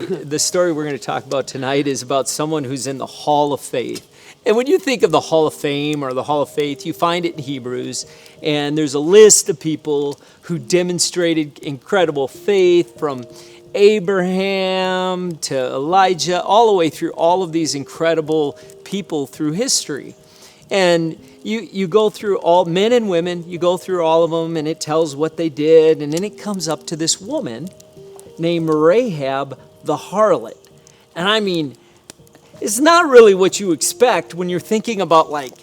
the story we're going to talk about tonight is about someone who's in the Hall of Faith. And when you think of the Hall of Fame or the Hall of Faith, you find it in Hebrews, and there's a list of people who demonstrated incredible faith, from Abraham to Elijah, all the way through all of these incredible people through history. And you go through all, men and women, you go through all of them, and it tells what they did, and then it comes up to this woman named Rahab the harlot. And I mean, it's not really what you expect when you're thinking about like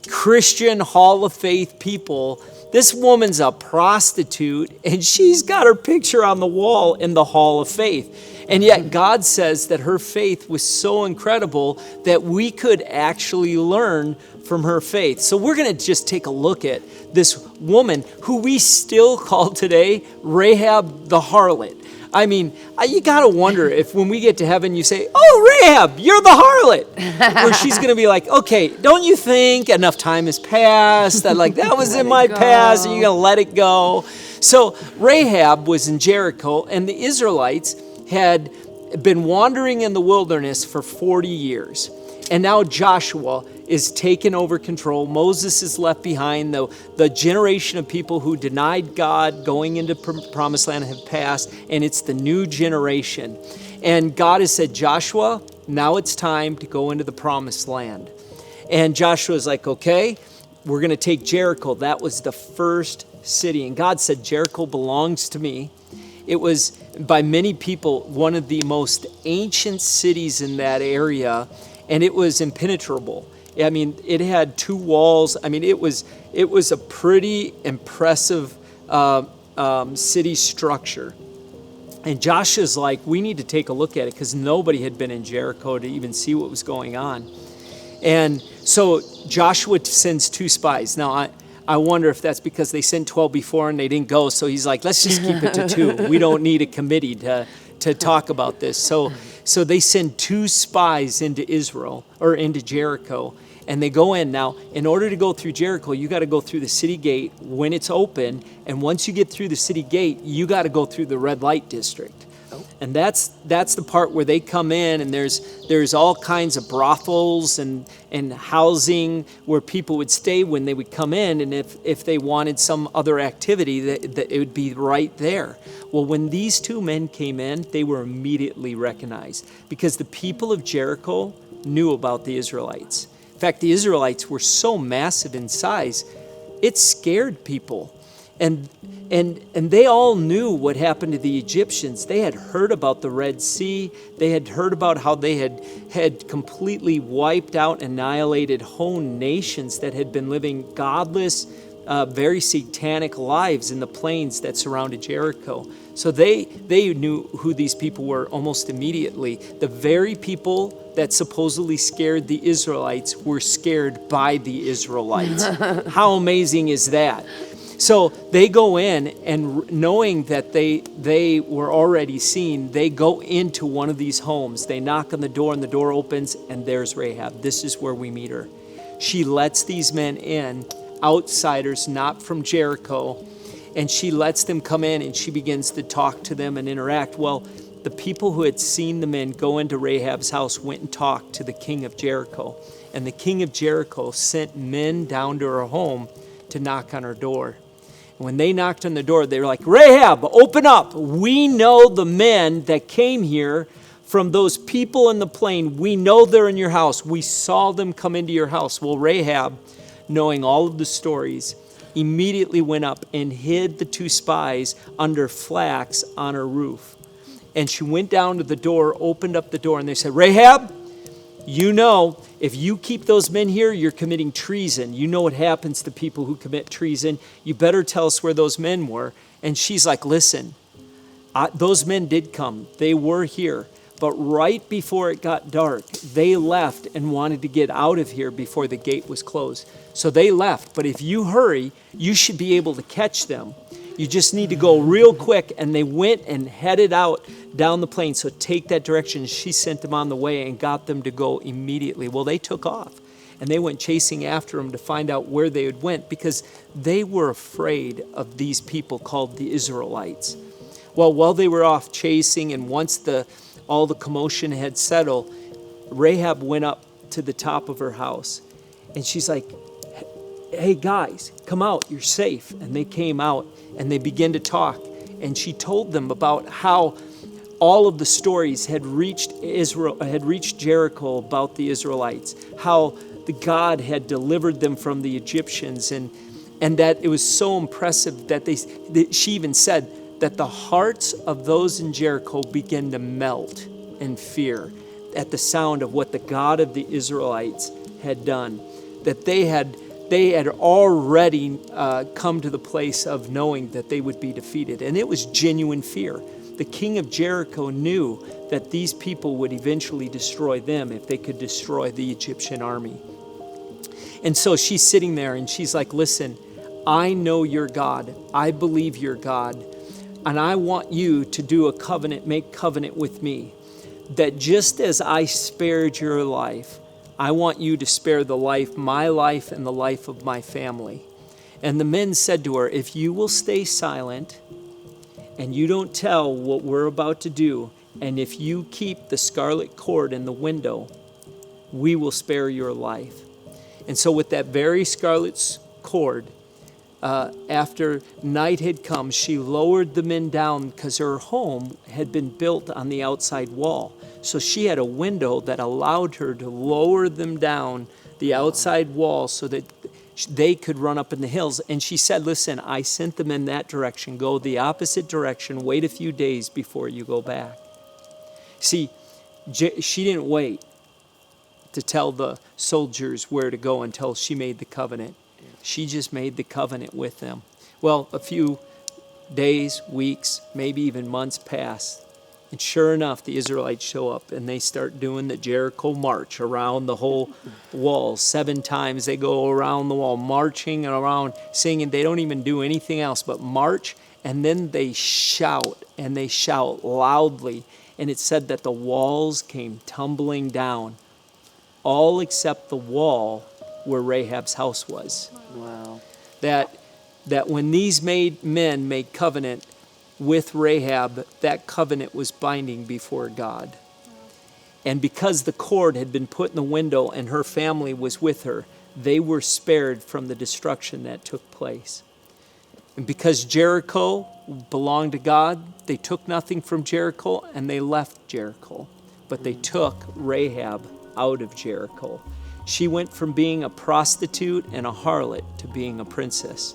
Christian Hall of Faith people. This woman's a prostitute, and she's got her picture on the wall in the Hall of Faith. And yet God says that her faith was so incredible that we could actually learn from her faith. So we're going to just take a look at this woman who we still call today Rahab the harlot. I mean, you got to wonder if when we get to heaven, you say, "Oh, Rahab, you're the harlot." Or she's going to be like, "Okay, don't you think enough time has passed? That was in my past, and you're going to let it go." So Rahab was in Jericho, and the Israelites had been wandering in the wilderness for 40 years. And now Joshua is taking over control. Moses is left behind. The generation of people who denied God going into promised land have passed, and it's the new generation. And God has said, "Joshua, now it's time to go into the promised land." And Joshua is like, "Okay, we're going to take Jericho." That was the first city. And God said, "Jericho belongs to me." It was, by many people, one of the most ancient cities in that area, and it was impenetrable. I mean, it had 2 walls. I mean, it was a pretty impressive city structure. And Joshua's like, "We need to take a look at it," because nobody had been in Jericho to even see what was going on. And so Joshua sends 2 spies. Now, I wonder if that's because they sent 12 before and they didn't go. So he's like, "Let's just keep it to 2. We don't need a committee to talk about this." So they send 2 spies into Israel, or into Jericho, and they go in. Now, in order to go through Jericho, you got to go through the city gate when it's open. And once you get through the city gate, you got to go through the red light district. And that's the part where they come in, and there's all kinds of brothels and housing where people would stay when they would come in, and if they wanted some other activity, that it would be right there. Well, when these 2 men came in, they were immediately recognized because the people of Jericho knew about the Israelites. In fact, the Israelites were so massive in size, it scared people. And they all knew what happened to the Egyptians. They had heard about the Red Sea. They had heard about how they had completely wiped out, annihilated whole nations that had been living godless, very satanic lives in the plains that surrounded Jericho. So they knew who these people were almost immediately. The very people that supposedly scared the Israelites were scared by the Israelites. How amazing is that? So they go in, and knowing that they were already seen, they go into one of these homes. They knock on the door, and the door opens, and there's Rahab. This is where we meet her. She lets these men in, outsiders, not from Jericho, and she lets them come in, and she begins to talk to them and interact. Well, the people who had seen the men go into Rahab's house went and talked to the king of Jericho, and the king of Jericho sent men down to her home to knock on her door. When they knocked on the door, they were like, "Rahab, open up. We know the men that came here from those people in the plain. We know they're in your house. We saw them come into your house." Well, Rahab, knowing all of the stories, immediately went up and hid the 2 spies under flax on her roof. And she went down to the door, opened up the door, and they said, "Rahab, you know, if you keep those men here, you're committing treason. You know what happens to people who commit treason. You better tell us where those men were." And she's like, "Listen, those men did come. They were here. But right before it got dark, they left and wanted to get out of here before the gate was closed. So they left. But if you hurry, you should be able to catch them. You just need to go real quick." And they went and headed out down the plain. So take that direction. She sent them on the way and got them to go immediately. Well, they took off, and they went chasing after them to find out where they had went, because they were afraid of these people called the Israelites. Well, while they were off chasing, and once the all the commotion had settled, Rahab went up to the top of her house. And she's like, hey guys, come out, you're safe. And they came out and they began to talk. And she told them about how all of the stories had reached Jericho about the Israelites, how the God had delivered them from the Egyptians, and that it was so impressive that she even said that the hearts of those in Jericho began to melt in fear at the sound of what the God of the Israelites had done, that they had already come to the place of knowing that they would be defeated. And it was genuine fear. The king of Jericho knew that these people would eventually destroy them if they could destroy the Egyptian army. And so she's sitting there and she's like, listen, I know your God. I believe your God. And I want you to do a covenant, make covenant with me, that just as I spared your life, I want you to spare my life and the life of my family. And the men said to her, if you will stay silent and you don't tell what we're about to do, and if you keep the scarlet cord in the window, we will spare your life. And so with that very scarlet cord, after night had come, she lowered the men down because her home had been built on the outside wall. So she had a window that allowed her to lower them down the outside wall so that they could run up in the hills. And she said, listen, I sent them in that direction. Go the opposite direction. Wait a few days before you go back. See, she didn't wait to tell the soldiers where to go until she made the covenant. She just made the covenant with them. Well, a few days, weeks, maybe even months passed. And sure enough, the Israelites show up and they start doing the Jericho march around the whole wall. 7 times they go around the wall, marching and around, singing. They don't even do anything else but march. And then they shout, and they shout loudly. And it said that the walls came tumbling down, all except the wall where Rahab's house was. Wow. That when these men made covenant with Rahab, that covenant was binding before God. And because the cord had been put in the window and her family was with her, they were spared from the destruction that took place. And because Jericho belonged to God, they took nothing from Jericho and they left Jericho. But they took Rahab out of Jericho. She went from being a prostitute and a harlot to being a princess.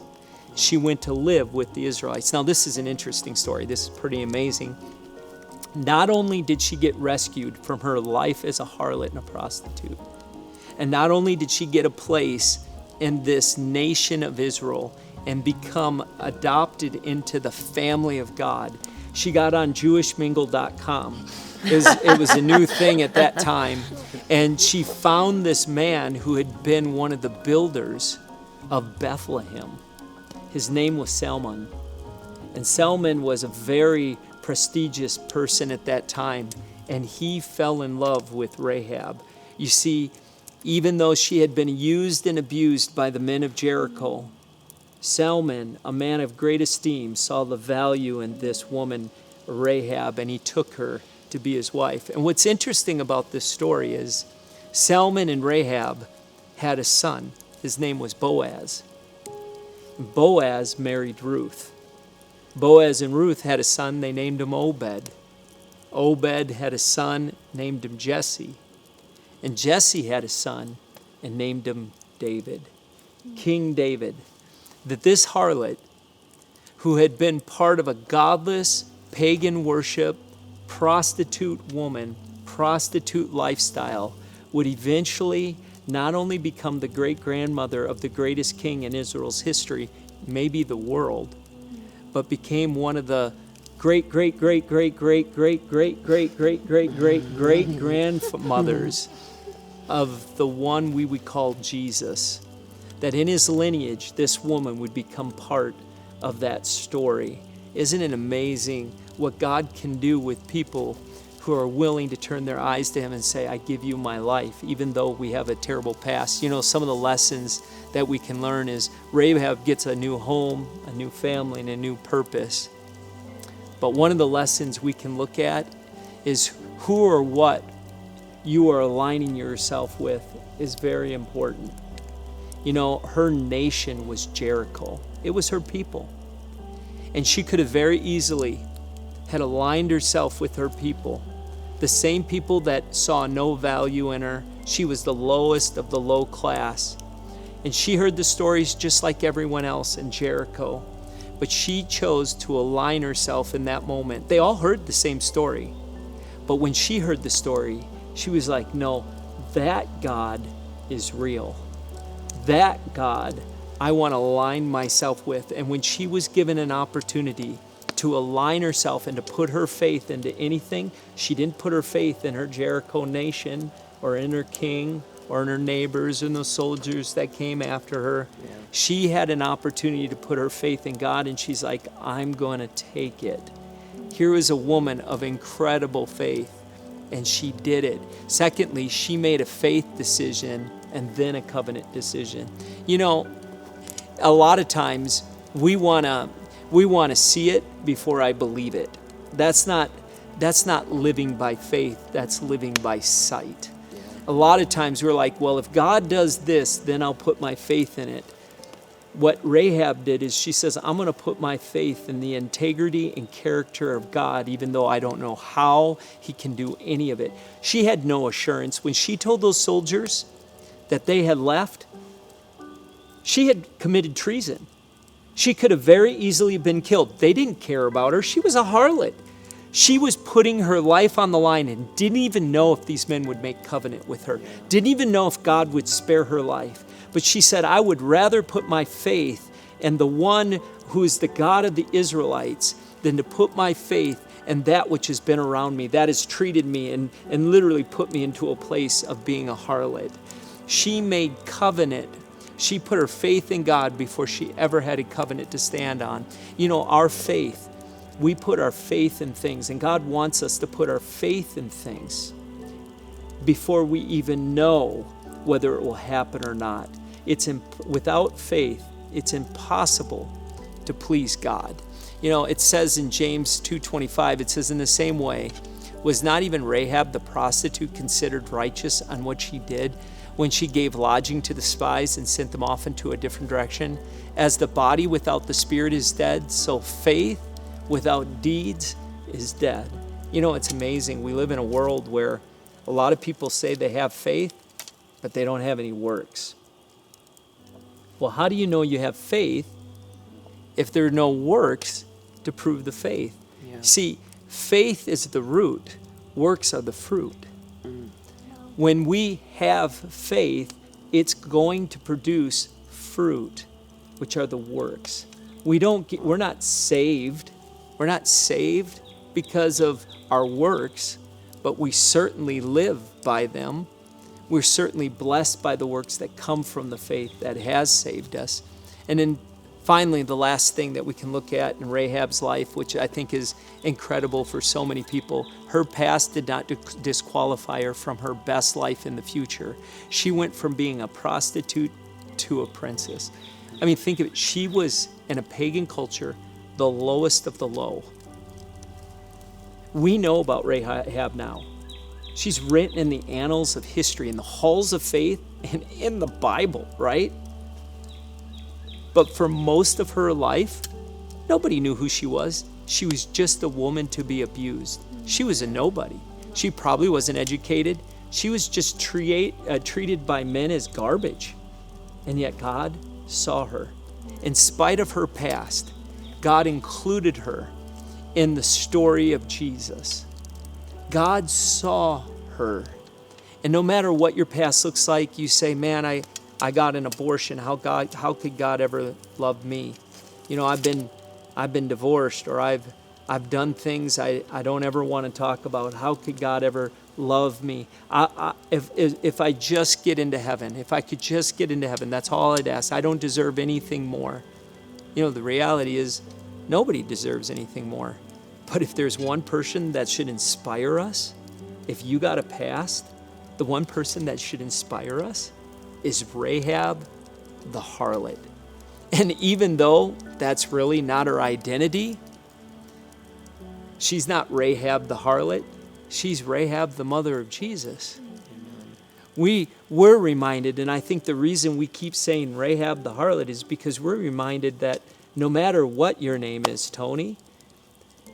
She went to live with the Israelites. Now, this is an interesting story. This is pretty amazing. Not only did she get rescued from her life as a harlot and a prostitute, and not only did she get a place in this nation of Israel and become adopted into the family of God, she got on JewishMingle.com. It was a new thing at that time. And she found this man who had been one of the builders of Bethlehem. His name was Salmon. And Salmon was a very prestigious person at that time. And he fell in love with Rahab. You see, even though she had been used and abused by the men of Jericho, Salmon, a man of great esteem, saw the value in this woman, Rahab, and he took her to be his wife. And what's interesting about this story is Salmon and Rahab had a son. His name was Boaz. Boaz married Ruth. Boaz and Ruth had a son. They named him Obed. Obed had a son, named him Jesse. And Jesse had a son and named him David, King David. That this harlot, who had been part of a godless, pagan worship, prostitute woman, prostitute lifestyle, would eventually not only become the great-grandmother of the greatest king in Israel's history, maybe the world, but became one of the great-great-great-great-great-great-great-great-great-great-grandmothers of the one we would call Jesus. That in his lineage, this woman would become part of that story. Isn't it amazing what God can do with people who are willing to turn their eyes to him and say, I give you my life, even though we have a terrible past. You know, some of the lessons that we can learn is Rahab gets a new home, a new family, and a new purpose. But one of the lessons we can look at is who or what you are aligning yourself with is very important. You know, her nation was Jericho. It was her people. And she could have very easily had aligned herself with her people. The same people that saw no value in her. She was the lowest of the low class. And she heard the stories just like everyone else in Jericho. But she chose to align herself in that moment. They all heard the same story. But when she heard the story, she was like, no, that God is real. That God I want to align myself with. And when she was given an opportunity to align herself and to put her faith into anything, she didn't put her faith in her Jericho nation or in her king or in her neighbors and the soldiers that came after her. Yeah. She had an opportunity to put her faith in God, and she's like, I'm going to take it. Here is a woman of incredible faith, and she did it. Secondly, she made a faith decision and then a covenant decision. You know, a lot of times we want to see it before I believe it. That's not living by faith. That's living by sight. A lot of times we're like, well, if God does this, then I'll put my faith in it. What Rahab did is she says, I'm going to put my faith in the integrity and character of God, even though I don't know how he can do any of it. She had no assurance. When she told those soldiers that they had left, she had committed treason. She could have very easily been killed. They didn't care about her. She was a harlot. She was putting her life on the line and didn't even know if these men would make covenant with her. Didn't even know if God would spare her life. But she said, I would rather put my faith in the one who is the God of the Israelites than to put my faith in that which has been around me, that has treated me and literally put me into a place of being a harlot. She made covenant. She put her faith in God before she ever had a covenant to stand on. You know, our faith, we put our faith in things, and God wants us to put our faith in things before we even know whether it will happen or not. Without faith, it's impossible to please God. You know, it says in James 2:25, it says, in the same way, was not even Rahab the prostitute considered righteous on what she did when she gave lodging to the spies and sent them off into a different direction? As the body without the spirit is dead, so faith without deeds is dead. You know, it's amazing. We live in a world where a lot of people say they have faith, but they don't have any works. Well, how do you know you have faith if there are no works to prove the faith? Yeah. See, faith is the root, works are the fruit. When we have faith, it's going to produce fruit, which are the works. We're not saved. We're not saved because of our works, but we certainly live by them. We're certainly blessed by the works that come from the faith that has saved us. And then finally, the last thing that we can look at in Rahab's life, which I think is incredible for so many people, her past did not disqualify her from her best life in the future. She went from being a prostitute to a princess. I mean, think of it. She was, in a pagan culture, the lowest of the low. We know about Rahab now. She's written in the annals of history, in the halls of faith, and in the Bible, right? But for most of her life, nobody knew who she was. She was just a woman to be abused. She was a nobody. She probably wasn't educated. She was just treated by men as garbage. And yet God saw her. In spite of her past, God included her in the story of Jesus. God saw her. And no matter what your past looks like, you say, man, I got an abortion. How could God ever love me? You know, I've been divorced, or I've done things I don't ever want to talk about. How could God ever love me? If I just get into heaven, if I could just get into heaven, that's all I'd ask. I don't deserve anything more. You know, the reality is nobody deserves anything more. But if there's one person that should inspire us, if you got a past, the one person that should inspire us is Rahab the harlot. And even though that's really not her identity, she's not Rahab the harlot, She's Rahab, the mother of Jesus. We're reminded, and I think the reason we keep saying Rahab the harlot is because we're reminded that no matter what your name is, Tony,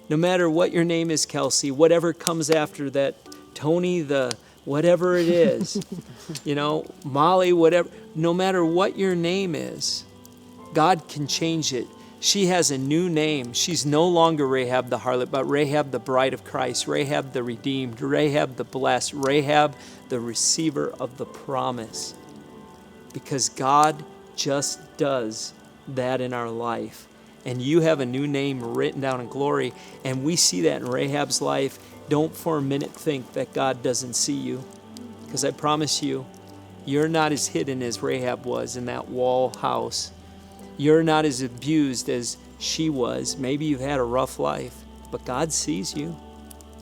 no matter what your name is, Kelsey, whatever comes after that, Tony the whatever it is, Molly, whatever, no matter what your name is, God can change it. She has a new name. She's no longer Rahab the harlot, but Rahab the bride of Christ, Rahab the redeemed, Rahab the blessed, Rahab the receiver of the promise. Because God just does that in our life. And you have a new name written down in glory. And we see that in Rahab's life. Don't for a minute think that God doesn't see you. Because I promise you, you're not as hidden as Rahab was in that wall house. You're not as abused as she was. Maybe you've had a rough life, but God sees you.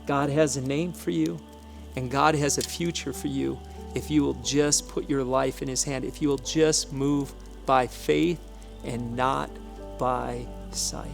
God has a name for you, and God has a future for you if you will just put your life in His hand, if you will just move by faith and not by sight.